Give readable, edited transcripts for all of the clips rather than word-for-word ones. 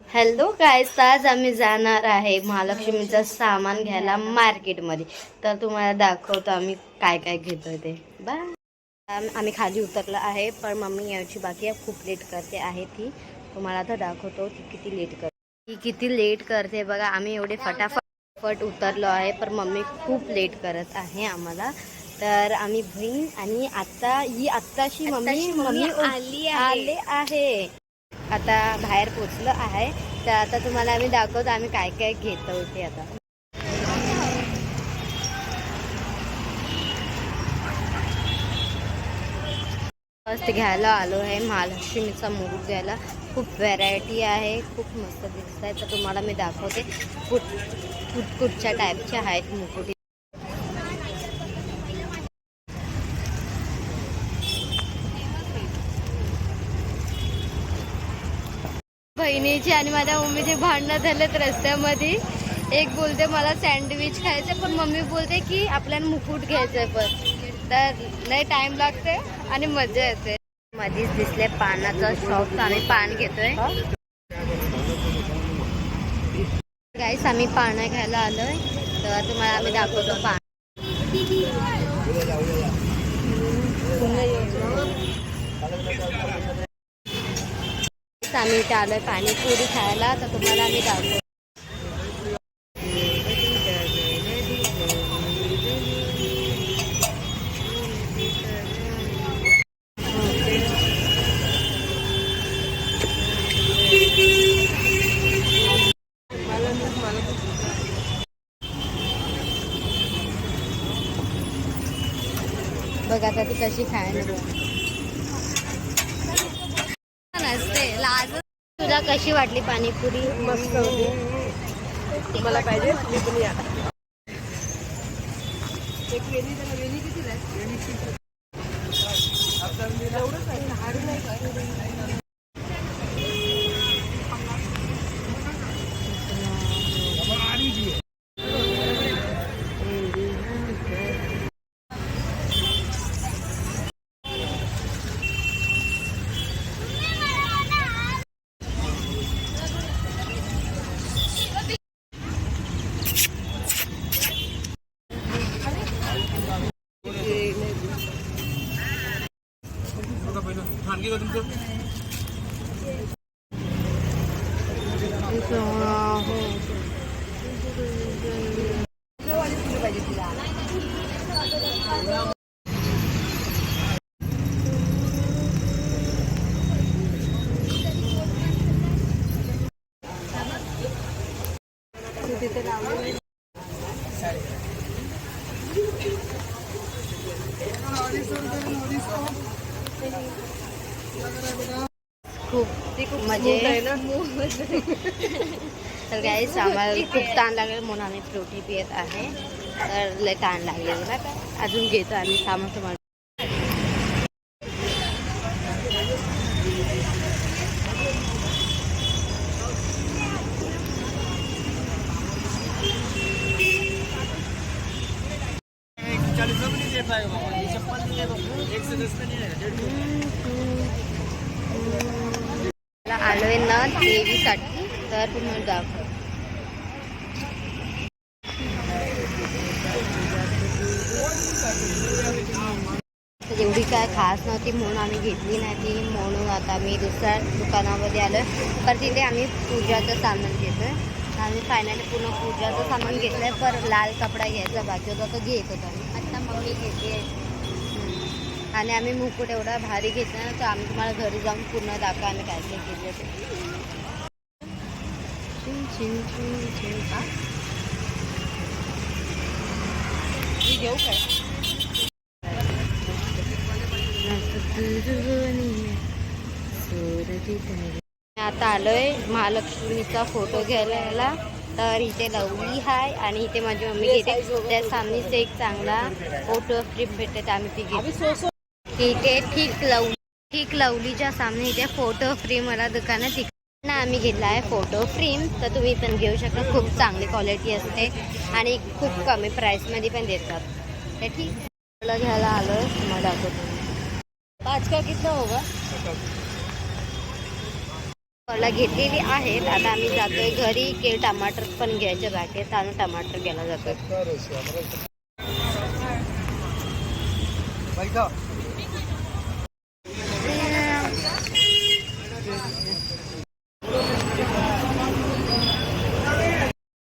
Hello गाईस, आज आम्ही जाणार आहे महालक्ष्मीचं सामान घ्यायला मार्केटमध्ये. तर तुम्हाला दाखवतो आम्ही काय काय घेतोय ते. बाय. आम्ही खाली उतरलो आहे, पण मम्मी यायची बाकी आहे. खूप लेट करते आहे ती. तुम्हाला आता दाखवतो ती किती लेट करते. ती किती लेट करते बघा. आम्ही एवढे फटाफट उतरलो आहे, पण मम्मी खूप लेट करत आहे आम्हाला. तर आम्ही बहीण आणि आत्ताशी मम्मी आले आहे. आता बाहेर पोचलो आहे. तर आता तुम्हाला आम्ही दाखवतो आम्ही काय काय घेतो ते. आता मस्त घ्यायला आलो आहे महालक्ष्मीचा मुकुट घ्यायला. खूप व्हरायटी आहे, खूप मस्त दिसत आहे. तर तुम्हाला मी दाखवते कुठच्या टाईपचे आहेत मुकुट. बहिणीची आणि माझ्या मम्मीचे भांडणं झालेत रस्त्यामध्ये. एक बोलते मला सँडविच खायचं, पण मम्मी बोलते की आपल्याला मुकुट घ्यायचंय. पण तर लय टाइम लागते आणि मजा येते. मध्येच दिसले पानाचा शॉप, तर आम्ही पान घेतोय. गाईस, आम्ही पानं घ्यायला आलोय. तर तुम्हाला आम्ही दाखवतो पान. आम्ही इथे आलोय पाणीपुरी खायला. तर तुम्हाला आम्ही दाखवतो. बघा आता ती कशी खायला नसते लाज. तुला कशी वाटली पाणीपुरी? मस्त होती. मला पाहिजे मी पण या. एक वेली त्याला वेली किती आहे? एवढंच आहे. खूप म्हणजे तर गाईस, आम्हाला खूप ताण लागले म्हणून आम्ही फ्रुटी पित आहे. तर लय ताण लागलेलं ना, काय अजून घेतो आम्ही सामान. तुम्हाला आलोय ना देवीसाठी. तर तुम्ही दाखव. एवढी काय खास नव्हती म्हणून आम्ही घेतली नाही ती. म्हणून आता मी दुसऱ्या दुकानामध्ये आलोय. तर तिथे आम्ही पूजाचं सामान घेतोय. आम्ही फायनली पूर्ण पूजाचं सामान घेतलंय. पर लाल कपडा घ्यायचा बाकी होता, तो घेत होता आम्ही. आता मम्मी घेते. आणि आम्ही मुकुट एवढा भारी घेतला ना, तर आम्ही तुम्हाला घरी जाऊन पूर्ण दाखवा आम्ही काय काय घेतलं ते. घेऊ काय? आता आलोय महालक्ष्मीचा फोटो घ्यायला. तर इथे लवली आहे आणि इथे माझी मम्मी घेते. त्या सामनेच एक चांगला फोटो फ्रेम भेटते, तर आम्ही ती घेतो. इथे ठीक लवलीच्या सामने इथे फोटो फ्रेम मला दुकानात तिकडनं आम्ही घेतला आहे फोटो फ्रेम. तर तुम्ही पण घेऊ शकता. खूप चांगली क्वालिटी असते आणि खूप कमी प्राईसमध्ये पण देतात. ते ठीक घ्यायला आलोय. तुम्हाला दाखवतो. 5 का कितना होगा? मला घेतलेली आहेत. आता आम्ही जातोय घरी. के टमाटर पण घ्यायचे बाकी आहेत आणि टमाटर घ्यायला जातोय.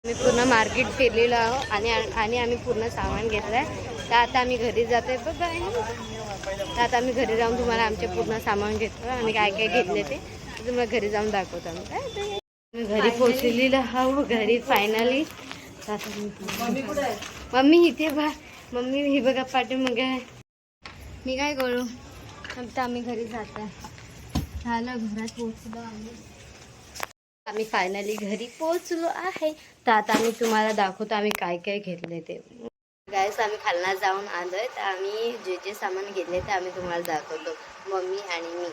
मी पूर्ण मार्केट फिरलेलो आहो आणि आम्ही पूर्ण सामान घेतलं आहे. तर आता आम्ही घरी जातोय. बाय. तर आता आम्ही घरी जाऊन तुम्हाला आमचे पूर्ण सामान घेतो. आम्ही काय काय घेतले ते तुम्हाला घरी जाऊन दाखवतो. आम्ही घरी पोचलेलो आहो. घरी फायनली. मम्मी इथे बा. मम्मी ही बघा पाठी मग आहे. मी काय करू. आता आम्ही घरी जात आहे. झालं घरात पोचलो आम्ही फायनली घरी पोचलो आहे. तर आता आम्ही तुम्हाला दाखवतो आम्ही काय काय घेतले ते. गाईस आम्ही खालना जाऊन आलोय. तर आम्ही जे जे सामान घेतले ते आम्ही तुम्हाला दाखवतो, मम्मी आणि मी.